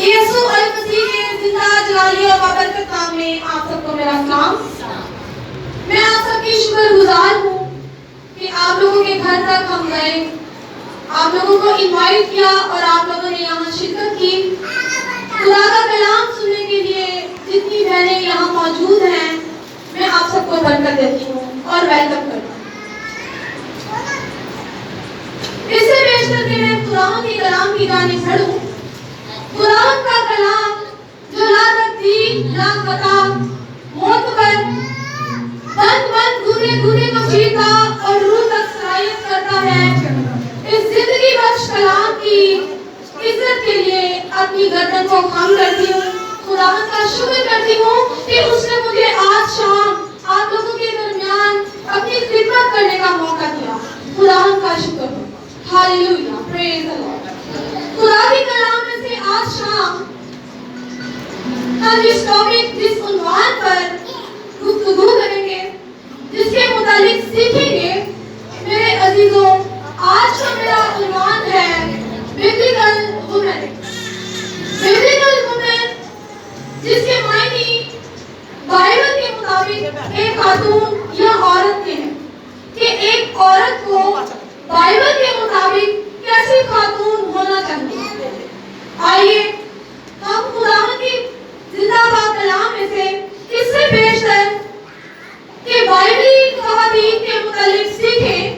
یسوع المسیح کے زندہ جلالی اور بابرکت نام میں آپ سب کو میرا سلام۔ میں آپ سب کی شکر گزار ہوں کہ آپ لوگوں کے گھر تک ہم گئے، آپ لوگوں کو انوائٹ کیا اور آپ لوگوں نے یہاں شرکت کی۔ خدا کا کلام سننے کے لیے جتنی بہنیں یہاں موجود ہیں، میں آپ سب کو برکت دیتی ہوں اور ویلکم کرتی ہوں۔ اس سے بیشتر کہ میں خداوند کے کلام کی جانب بڑھوں، خداوند کا کلام جو لا تقدیر، لا خطا، معتبر، بند گونے کو چیرتا اور روح تک سرایت کرتا ہے، اس زندگی بخش کلام کی عزت کے لیے اپنی گردن کو خم کرتی ہوں۔ خداوند کا شکر کرتی ہوں کہ اس نے مجھے آج شام آپ لوگوں کے درمیان اپنی خدمت کرنے کا موقع دیا۔ خداوند کا شکر ہو، ہاللویا، پریز دی لارڈ۔ خدا کے کلام میں سے آج شام ہم اس ٹاپک، جس عنوان پر گفتگو کریں گے، جس کے متعلق سیکھیں گے، میرے عزیزوں، آج کا میرا عنوان ہے ببلیکل وومن۔ ببلیکل وومن، جس کے معنی بائبل کے مطابق ایک خاتون یا عورت کے ہیں، کہ ایک عورت کو بائبل کے مطابق کیسی خاتون ہونا چاہیے۔ آئیے ہم خداوند کی زندہ باد کلام میں سے اس سے بیشتر کہ بائبلی خواتین کے متعلق سیکھیں،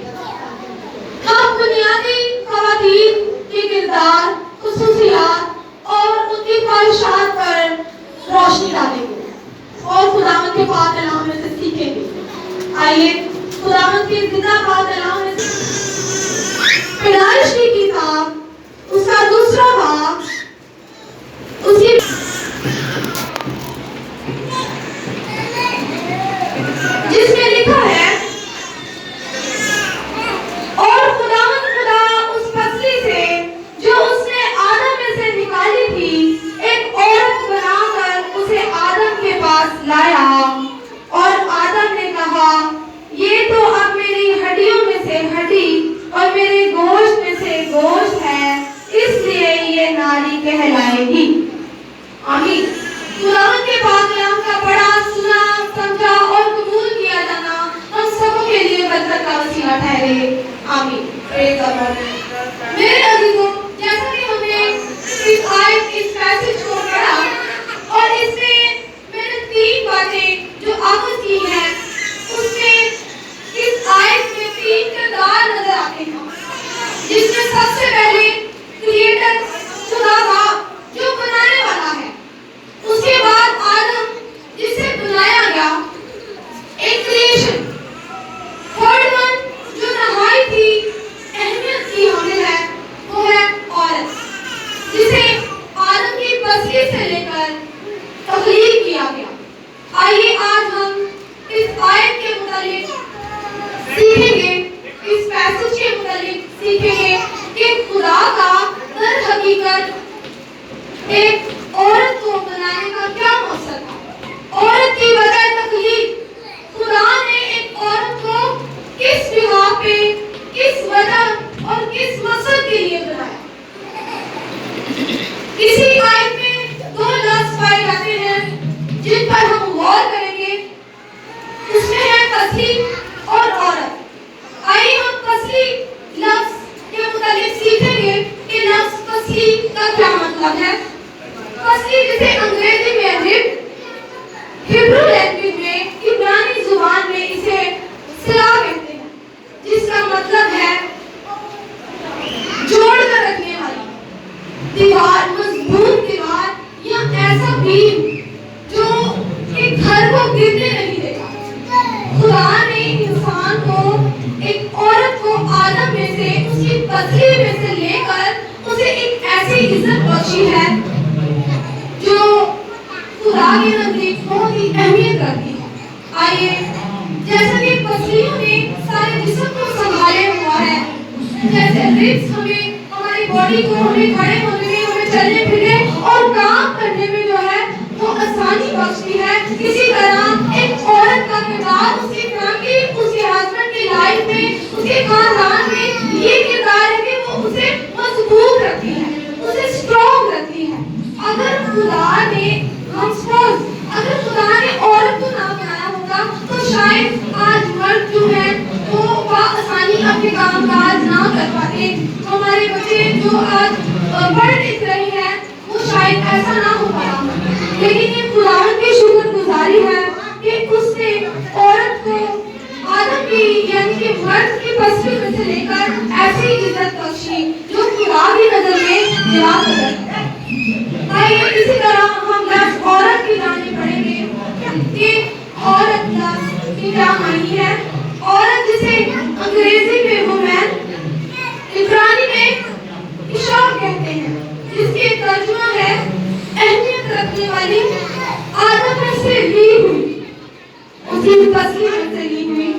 ہم بنیادی خواتین کے کردار، خصوصیات اور ان کی خواہشات پر روشنی ڈالیں گے اور خداوند کے پاک کلام میں سے سیکھیں گے۔ آئیے خداوند کے زندہ باد کلام میں سے پیدائش کی کتاب، اس کا 2 باب، اسی جس میں لکھا ہے، اور خداوند خدا اس پسلی سے جو اس نے آدم میں سے نکالی تھی ایک عورت بنا کر اسے آدم کے پاس لایا، اور آدم نے کہا، یہ تو اب میری ہڈیوں میں سے ہڈی اور میرے گوشت میں سے گوشت ہے، اس لیے یہ ناری کہلائے گی۔ آمین۔ خداوند کے پاک کلام کا پڑھا، سنا، سمجھا اور قبول کیا جانا ہم سب کے لیے برکت کا وسیلہ ٹھہرے۔ آمین۔ پریز دی لارڈ۔ میرے عزیزوں، جیسا کہ ہم نے اس آیت، اس پیسج کو پڑھا اور اس میں میں نے 3 باتیں جو آغاز کی ہیں، اس میں اس آیت میں 3 کردار نظر آتے ہیں، جس میں سب سے پہلے کریٹر خدا باپ جو بنانے والا ہے، اس کے بعد آدم جسے بنایا گیا، ایک کریشن، تھرڈ ون جو نہایت ہی اہمیت کی حامل ہے، وہ ہے عورت، جسے آدم کی پسلی سے لے کر تخلیق کیا گیا۔ آئیے آج ہم اس آیت کے متعلق سیکھیں گے، اس پیسج کے متعلق سیکھیں گے کہ خدا کا در حقیقت ایک عورت کو بنانے کا کیا مقصد تھا۔ عورت کی وجہ تخلیق، خدا نے ایک عورت کو کس بنا پہ، کس وجہ اور کس مقصد کے لیے بنایا۔ اسی آیت میں 2 لفظ پائے جاتے ہیں جن پر ہم غور کریں گے، اس میں ہے پسلی اور عورت۔ آئیے ہم پسلی لفظ کے متعلق سیکھیں گے کہ لفظ پسلی کا کیا مطلب ہے۔ پسلی جسے انگریزی میں ہبرو لینگویج میں، عبرانی زبان میں اسے سلا کہتے ہیں، جس کا مطلب ہے جوڑ کر رکھنے والی دیوار، مضبوط دیوار یا ایسا بیم جو ایک گھر کو گرنے نہیں دیتا۔ خدا نے انسان کو، ایک عورت کو آدم میں سے، اس کی پسلی میں سے لے کر اسے ایک ایسی عزت بخشی ہے جو خدا کے نزدیک بہت ہی اہمیت اس کی پسلی میں سے لی ہوئی۔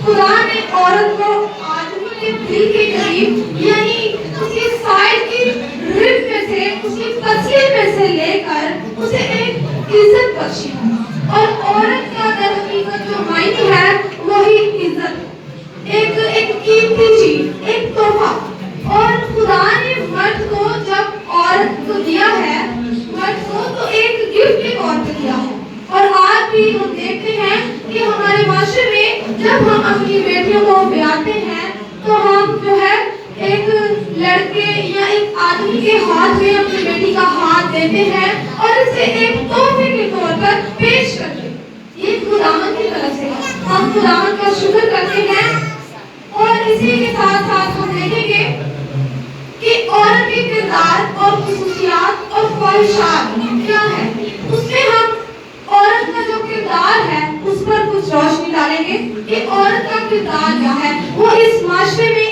خدا نے عورت کو آدمی کے دل کے قریب یعنی اس کی سائڈ کی رب میں سے، اس کی پسلی میں سے لے کر اسے ایک عزت بخشی ہے، اور عورت کا در حقیقت جو معنی ہے وہی عزت، ایک قیمتی چیز، ایک تحفہ۔ اور خدا نے مرد کو جب عورت کو دیا ہے، مرد کو تو ایک گفٹ کے طور پہ دیا ہے۔ اور آج بھی ہم دیکھتے ہیں کہ ہمارے معاشرے میں جب ہم اپنی بیٹیوں کو بیاتے ہیں تو ہم جو ہے ایک لڑکے یا ایک آدمی کے ہاتھ میں اپنی بیٹی کا ہاتھ دیتے ہیں اور اسے ایک تحفے کے طور پر پیش کرتے ہیں۔ یہ خداوند کی طرف سے ہے، ہم خداوند کا شکر کرتے ہیں۔ اور اسی کے ساتھ ساتھ ہم دیکھیں گے کہ عورت کے کردار اور خصوصیات اور خواہشات کیا ہے، اس میں ہم عورت کا جو کردار ہے اس پر کچھ روشنی ڈالیں گے کہ عورت کا کردار کیا ہے، وہ اس معاشرے میں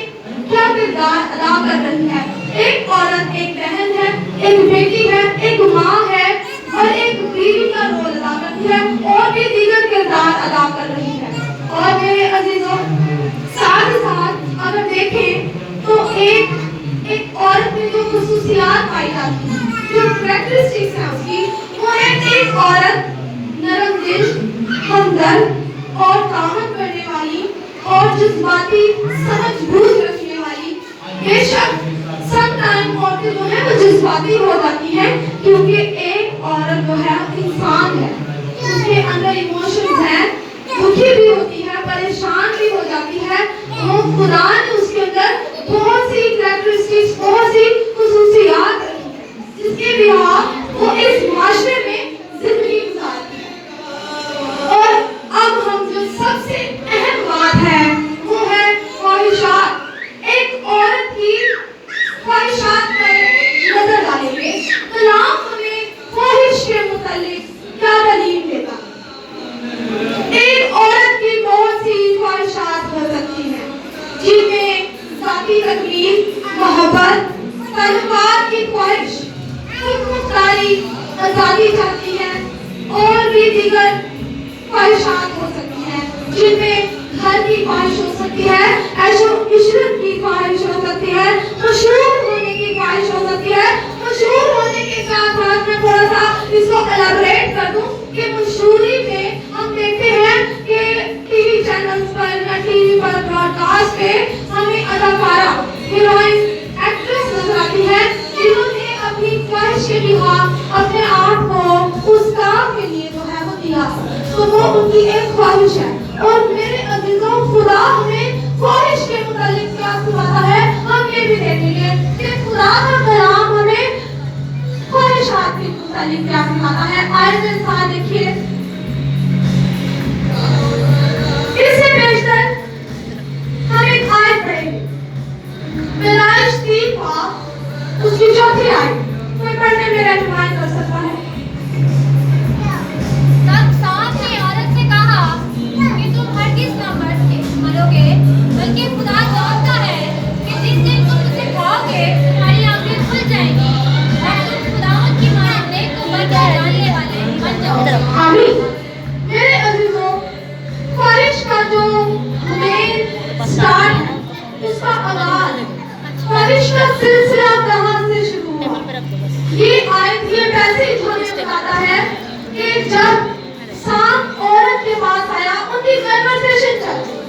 کیا کردار ادا کر رہی ہے۔ ایک عورت ایک بہن ہے، ایک بیٹی ہے، ایک ماں ہے اور ایک بیوی کا رول ادا کرتی ہے، اور بھی دیگر کردار ادا کر رہی ہے۔ اور میرے عزیزوں، ساتھ ہی ساتھ اگر دیکھیں تو ایک عورت میں جو خصوصیات پائی جاتی ہیں، جو کریکٹرسٹکس ہیں اس کی، وہ ہے ایک عورت نرم دل، ہمدرد اور تحمل کرنے والی اور جذباتی سمجھ بوجھ رکھنے والی۔ بے شک سم ٹائم عورتیں جو ہیں وہ جذباتی ہو جاتی ہیں، کیونکہ ایک عورت جو ہے انسان ہے، اس کے اندر ایموشنز ہیں، دکھی بھی ہوتی ہے، پریشان بھی ہو جاتی ہے۔ وہ خدا نے اس کے اندر بہت سی کریکٹرسٹکس، بہت سی خصوصیات رکھی ہیں جس کے بنا وہ اس معاشرے میں زندگی گزارتی ہے۔ اور اب ہم جو سب سے اہم بات ہے وہ ہے خواہشات۔ ایک عورت کی خواہشات پر نظر ڈالیں گے۔ کلام ہمیں خواہش کے متعلق کیا تعلیم دیتا ہے؟ ایک عورت کی بہت سی خواہشات ہو سکتی ہیں، جن میں ذاتی تکمیل، محبت، تعلقات کی خواہش، خود مختاری، آزادی چاہتی ہے، اور بھی دیگر خواہشات ہو سکتی ہیں، جن میں گھر کی خواہش ہو سکتی ہے، عیش و عشرت کی خواہش ہو سکتی ہے، مشہور ہونے کی خواہش ہو سکتی ہے۔ مشہور ہونے کے ساتھ ساتھ میں تھوڑا سا اس کو ایلیبریٹ کر دوں کہ مشہوری میں ہم دیکھتے ہیں کہ ٹی وی چینلز پر یا ٹی وی پر براڈ کاسٹ پہ ہمیں اداکارہ، ہیروئن، ایکٹریس نظر آتی ہے جنہوں نے اپنی خواہش کے خلاف اپنے آپ کو اس کام کے لیے جو ہے وہ دیا، تو وہ ان کی ایک خواہش ہے۔ اور میرے عزیزوں، خدا ہمیں خواہش کے متعلق کیا سکھاتا ہے، ہم یہ بھی دیکھیں گے کہ خدا کا کلام ہمیں خواہشات کے متعلق کیا سکھاتا ہے۔ آیت کے ساتھ دیکھیے، اس سے بیشتر ہم ایک آیت پڑھیں گے، پیدائش 3 باب اس کی 4تھی آیت۔ کوئی پڑھنے میں رہنمائی کر سکتا ہے؟ تب سانپ نے عورت سے کہا کہ تم ہرگز نہ مرو گے، بلکہ خدا جانتا ہے کہ جس دن تم اسے کھاؤ گے تمہاری آنکھیں کھل جائیں گی اور تم خداوند کی مانند نیک و بد جاننے والے بن جاؤ گے۔ آمین۔ میرے عزیزوں، خواہش کا جو مین سٹارٹ ہے، اس کا آغاز، خواہش کا سلسلہ کہاں سے شروع ہوا؟ یہ آیت یہ پیسج ہمیں بتاتا ہے کہ جب سانپ عورت کے پاس آیا، ان کی کنورسیشن چل رہی ہے،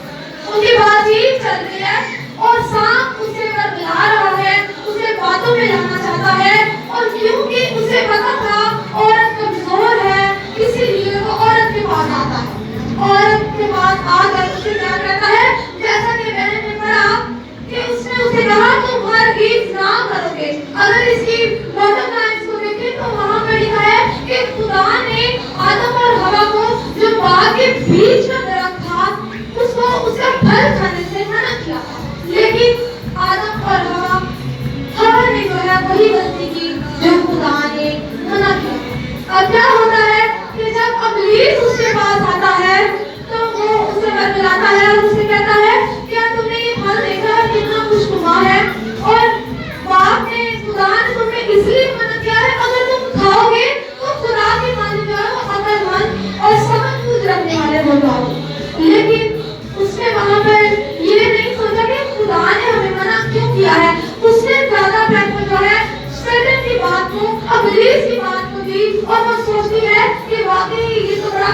ان کی بات چیت چل رہی ہے، اور سانپ اسے بلا رہا ہے، اسے باتوں میں لانا چاہتا ہے، اور کیونکہ اسے پتا تھا عورت کمزور ہے، اسی لیے وہ عورت کے پاس آتا ہے۔ عورت کے پاس آ کر اسے کیا کہتا ہے، جیسا کہ بہن نے پڑھا کہ اس نے اسے کہا تم ہرگز نہ کرو گے۔ اگر اس کی باٹم لائنز کو دیکھیں تو وہاں پہ لکھا ہے کہ خدا نے آدم اور ہوا کو جو باغ کے بیچ کا درخت تھا اس کا پھل کھانے سے منع کیا تھا، لیکن آدم اور ہوا نے جو ہے وہی غلطی کی جو خدا نے منع کیا۔ اب کیا ہوتا ہے کہ جب ابلیس اس کے پاس آتا ہے تو وہ اسے بتلاتا ہے اور اسے کہتا ہے کیا تم نے یہ پھل دیکھا ہے کتنا خوشگوار ہے، اور باپ نے خدا نے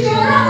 14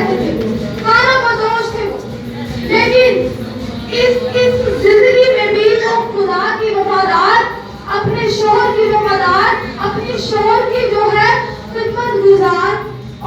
رہتے تھے, کھانا بدوش تھے وہ, لیکن اس زندگی میں بھی وہ خدا کی وفادار, اپنے شوہر کی وفادار, اپنی شوہر کی جو ہے خدمت گزار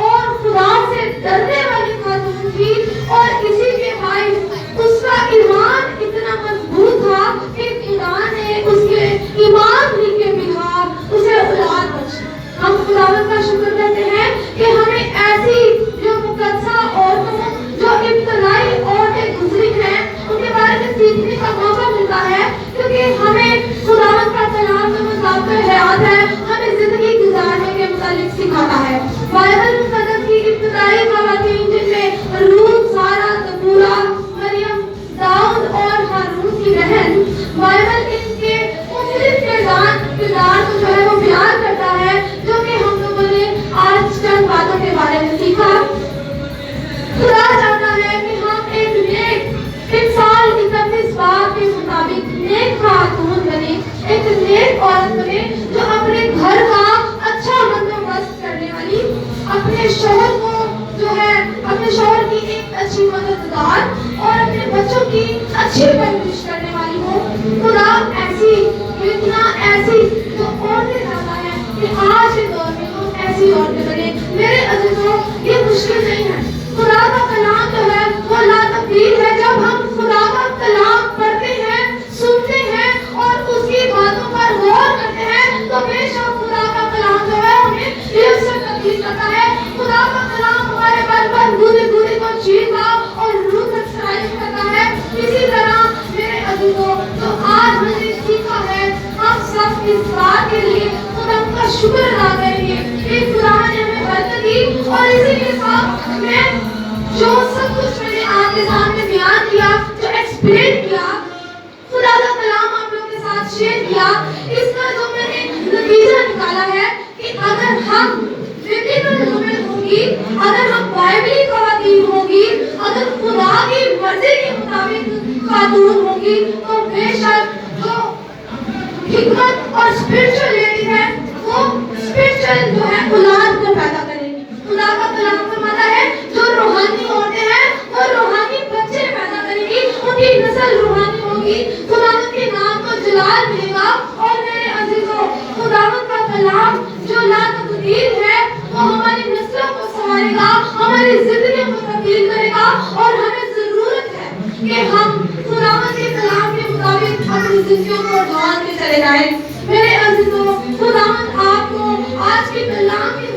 اور خدا سے ڈرنے والی خاتون تھی. اور اسی کے باعث اس کا ایمان اتنا مضبوط تھا کہ خدا نے اس کے ایمان ہی کے بغیر اسے اولاد بخشی. ہم خداوند کا شکر کرتے ہیں کہ ہمیں ایسی جو مقدسہ عورتوں, جو ابتدائی عورتیں گزری ہیں, ان کے بارے میں سیکھنے کا موقع ملتا ہے, کیونکہ ہمیں خداوند کا کلام جو مضابطۂ حیات ہے ہمیں زندگی گزارنے کے متعلق سکھاتا ہے. بائبل مقدس کی ابتدائی خواتین جن میں روت, سارہ, دبورہ, مریم, داؤد اور ہارون کی بہن, بائبل ان کے مختلف کردار کو جو ہے وہ بیان کرتا ہے, جو کہ ہم لوگوں نے آج چند باتوں کے بارے میں سیکھا. خدا چاہتا ہے کہ ہم ایک نیک انسان 31 باب کے مطابق نیک خاتون بنے, ایک نیک عورت بنے جو اپنے گھر کا اچھا بندوبست کرنے والی, اپنے شوہر کو جو ہے اپنے شوہر کی ایک اچھی مددگار اور اپنے بچوں کی اچھی پرورش کرنے والی ہو. خدا ایسی جو عورتیں چاہتا ہے کہ آج کے دور میں تو ایسی عورتیں بنے. میرے عزیزوں, یہ مشکل نہیں ہے. خدا کا کلام جو ہے وہ لا تبدیل ہے. جب ہم خدا کا کلام پڑھتے ہیں, سنتے ہیں اور اس کی باتوں پر غور کرتے ہیں تو بے شک خدا کا کلام جو ہے ہمیں دل سے تبدیل کرتا ہے. خدا کا کلام ہمارے من پر گودے کو چیرتا اور روح تک سرایت کرتا ہے. اسی طرح میرے عزیزوں, جو آج ہم نے سیکھا ہے, ہم سب اس بات کے لیے خدا کا شکر ادا کریں گے کہ خدا نے ہمیں برکت دی. اور اسی کے ساتھ میں جو سب کچھ میں نے آپ کے سامنے بیان کیا, جو ایکسپلین کیا, خدا کا کلام آپ لوگوں کے ساتھ شیئر کیا, اس کا جو میں نے نتیجہ نکالا ہے کہ اگر ہم ببلیکل وومن ہوں گی, اگر ہم بائبلی خواتین ہوں گی, اگر خدا کی مرضی کے مطابق خاتون ہوں گی, تو بے شک جو حکمت اور اسپرچل لیڈی ہے وہ اسپرچل جو ہے اولاد کو پیدا کرے گی. خدا کا کلام فرماتا ہے جو روحانی عورتیں ہیں وہ روحانی بچے پیدا کریں گی, ان کی نسل روحانی ہوگی, خداوند کے نام کو جلال ملے گا. اور میرے عزیزوں, خداوند کا کلام جو لا تبدیل ہے وہ ہماری نسلوں کو سنوارے گا, ہماری زندگیوں کو تبدیل کرے گا. اور ہمیں ضرورت ہے کہ ہم خداوند کے کلام کے مطابق اپنی زندگیوں کو ڈھالتے چلے جائیں. میرے عزیزوں, خداوند آپ کو آج کے کلام کی